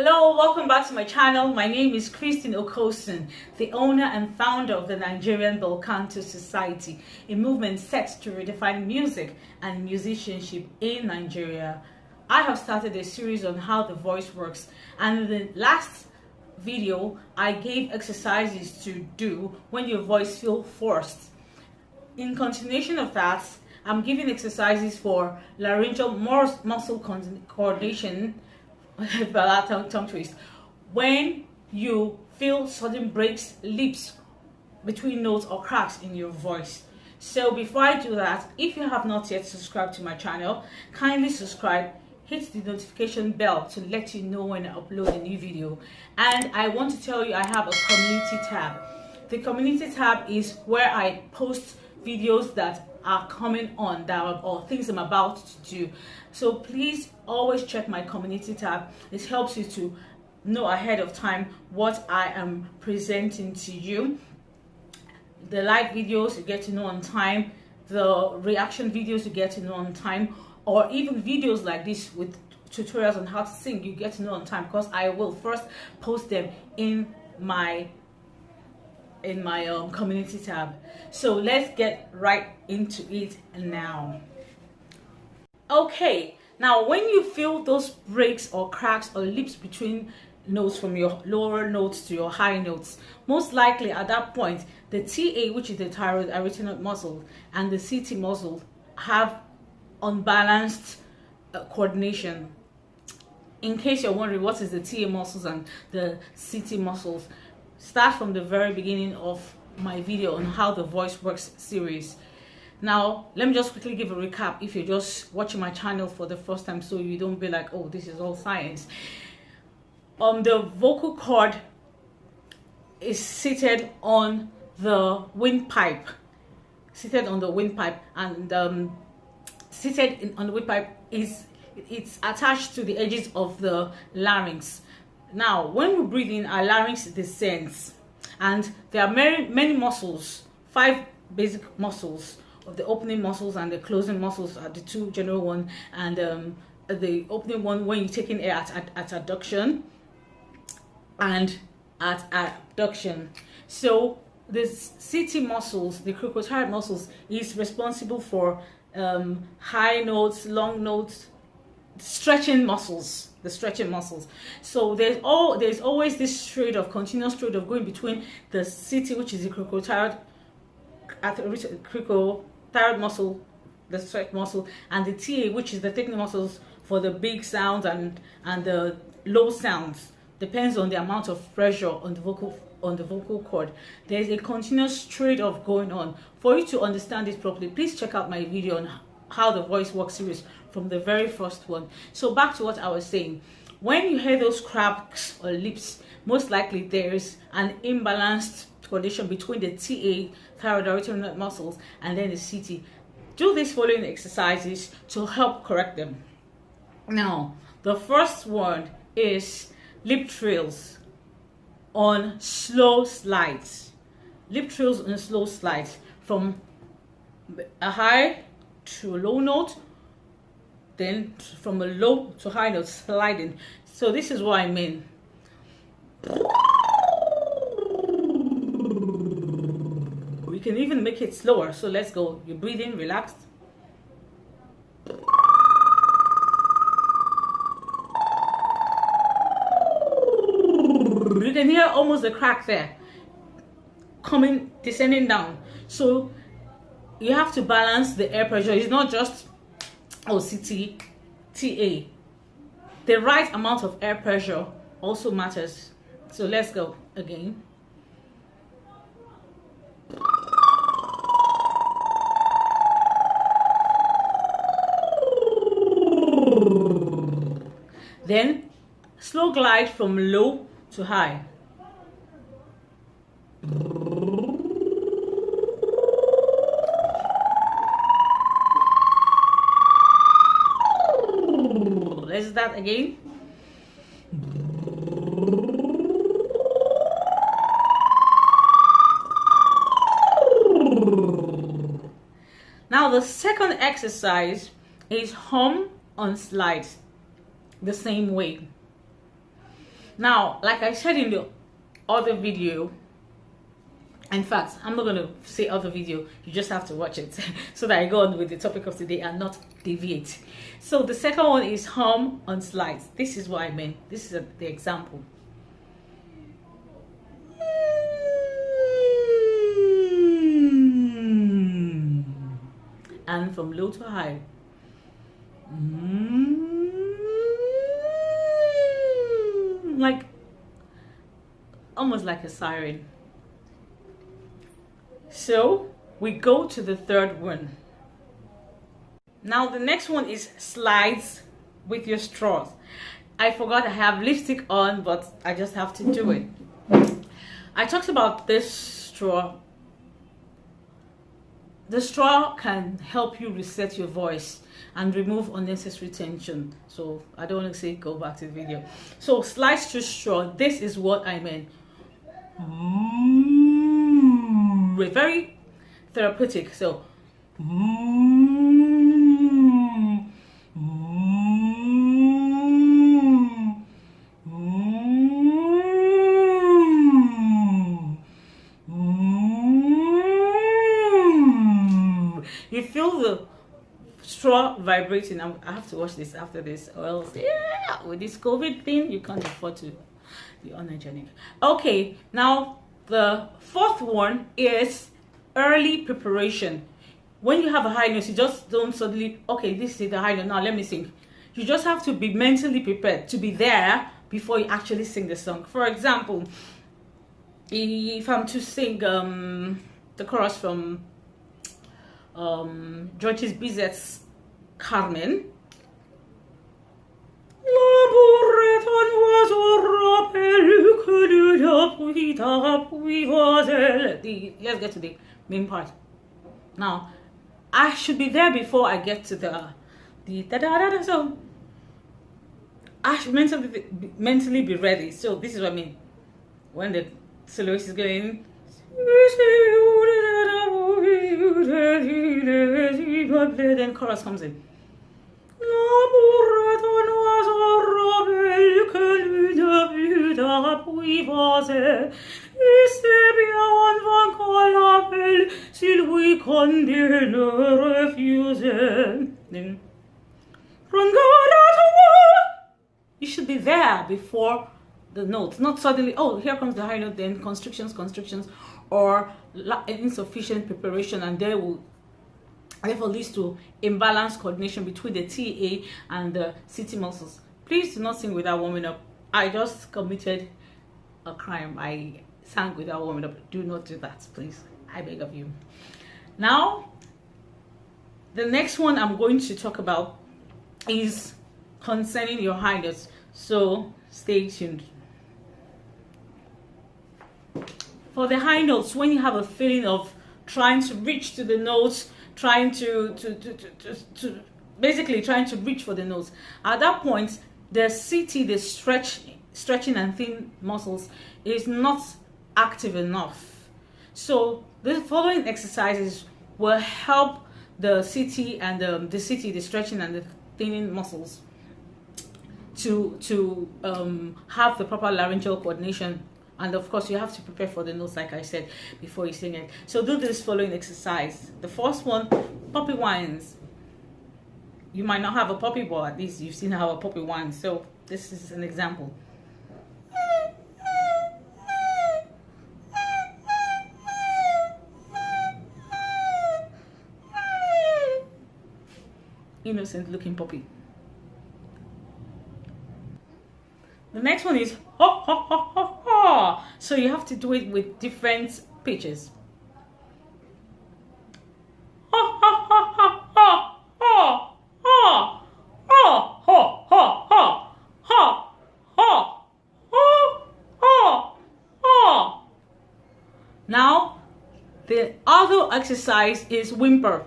Hello, welcome back to my channel. My name is Christine Okosun, the owner and founder of the Nigerian Bel Canto Society, a movement set to redefine music and musicianship in Nigeria. I have started a series on how the voice works, and in the last video I gave exercises to do when your voice feels forced. In continuation of that, I'm giving exercises for laryngeal muscle coordination, tongue twist, when you feel sudden breaks, leaps between notes or cracks in your voice. So before I do that, if you have not yet subscribed to my channel, kindly subscribe, hit the notification bell to let you know when I upload a new video. And I want to tell you I have a community tab. The community tab is where I post videos that are coming on or things I'm about to do. So please always check my community tab. It helps you to know ahead of time what I am presenting to you. The live videos you get to know on time, the reaction videos you get to know on time, or even videos like this with tutorials on how to sing you get to know on time, because I will first post them in my community tab. So let's get right into it now. Okay, now when you feel those breaks or cracks or leaps between notes from your lower notes to your high notes, most likely at that point the TA, which is the thyroid arytenoid muscle, and the CT muscle have unbalanced coordination. In case you're wondering what is the TA muscles and the CT muscles, start from the very beginning of my video on how the voice works series. Now let me just quickly give a recap if you're just watching my channel for the first time, so you don't be like, oh, this is all science. The vocal cord is seated on the windpipe, and on the windpipe it's attached to the edges of the larynx. Now, when we breathe in, our larynx descends, and there are many muscles, 5 basic muscles. Of the opening muscles and the closing muscles are the 2 general one, and the opening one when you're taking air at adduction and at abduction. So the CT muscles, the cricothyroid muscles, is responsible for high notes, long notes, stretching muscles, the stretching muscles. So there's always this continuous trade of going between the CT, which is the cricothyroid muscle, the stretch muscle, and the TA, which is the thickening muscles for the big sounds and the low sounds. Depends on the amount of pressure on the vocal cord. There's a continuous trade-off going on. For you to understand this properly, please check out my video on how the voice works series from the very first one. So back to what I was saying. When you hear those cracks or leaps, most likely there's an imbalanced coordination between the TA, thyroid arytenoid muscles, and then the CT. Do these following exercises to help correct them. Now, the first one is lip trills on slow slides. Lip trills on slow slides from a high to a low note, then from a low to high note, sliding. So this is what I mean. We can even make it slower. So let's go. You breathe in, relaxed. You can hear almost the crack there, descending down. So you have to balance the air pressure. It's not just CT, TA. The right amount of air pressure also matters. So let's go again. Then slow glide from low to high. Let's do that again. Now the second exercise is hum on slides the same way. Now, like I said in the other video, in fact, I'm not going to say other video, you just have to watch it so that I go on with the topic of today and not deviate. So the second one is hum on slides. This is what I meant. This is the example. And from low to high. Like, almost like a siren. So we go to the third one. Now the next one is slides with your straws. I forgot I have lipstick on, but I just have to do it. I talked about this straw. The straw can help you reset your voice and remove unnecessary tension. So I don't want to say go back to the video. So slides to straw, this is what I meant. Very therapeutic. So you feel the straw vibrating. I have to watch this after this, or else, yeah, with this COVID thing, you can't afford to be unhygienic. Okay, now the fourth one is early preparation. When you have a high note, you just don't suddenly, okay, this is the high note, now let me sing. You just have to be mentally prepared to be there before you actually sing the song. For example, if I'm to sing the chorus from Georges Bizet's Carmen. Let's get to the main part. Now, I should be there before I get to the da-da-da-da. So I should mentally be ready. So this is what I mean. When the soloist is going, then chorus comes in. You should be there before the notes, not suddenly, oh, here comes the high note, then constrictions, or insufficient preparation, and there will therefore leads to imbalanced coordination between the TA and the CT muscles. Please do not sing without warming up. I just committed a crime. I sang without warming up. Do not do that, please. I beg of you. Now, the next one I'm going to talk about is concerning your high notes. So stay tuned. For the high notes, when you have a feeling of trying to reach to the notes, trying to basically trying to reach for the notes, at that point the CT, the stretching and thin muscles, is not active enough. So the following exercises will help the CT and the stretching and the thinning muscles to have the proper laryngeal coordination. And of course, you have to prepare for the notes, like I said, before you sing it. So do this following exercise. The first one, puppy whines. You might not have a puppy, but at least you've seen how a puppy whines. So this is an example. Innocent looking puppy. The next one is ho ho ho ho ho. So you have to do it with different pitches. Ho ho ho ho ho ho ho ho ho ho ho ho ho ho ho. Now the other exercise is whimper.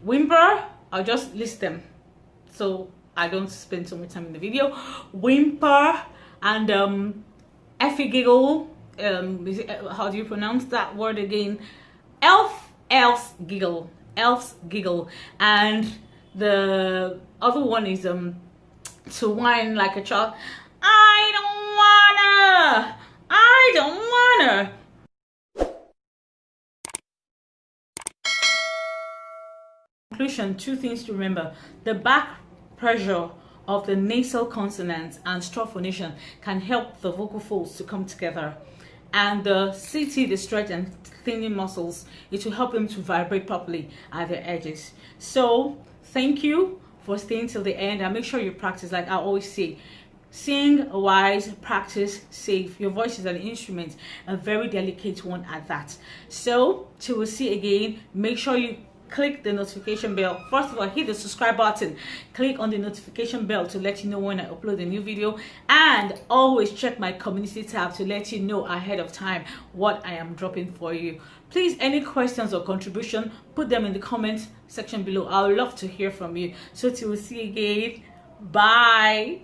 Whimper, I'll just list them so I don't spend so much time in the video. Whimper and giggle. How do you pronounce that word again? Elf's giggle. Elf's giggle. And the other one is to whine like a child. I don't wanna. Conclusion, two things to remember. The back pressure of the nasal consonants and strong phonation can help the vocal folds to come together. And the CT, the stretch and thinning muscles, it will help them to vibrate properly at the edges. So thank you for staying till the end, and make sure you practice. Like I always say, sing wise, practice safe. Your voice is an instrument, a very delicate one at that. So till we see again, make sure you click the notification bell. First of all, hit the subscribe button, click on the notification bell to let you know when I upload a new video, and always check my community tab to let you know ahead of time what I am dropping for you. Please, any questions or contribution, put them in the comment section below. I would love to hear from you. So till we see again, bye.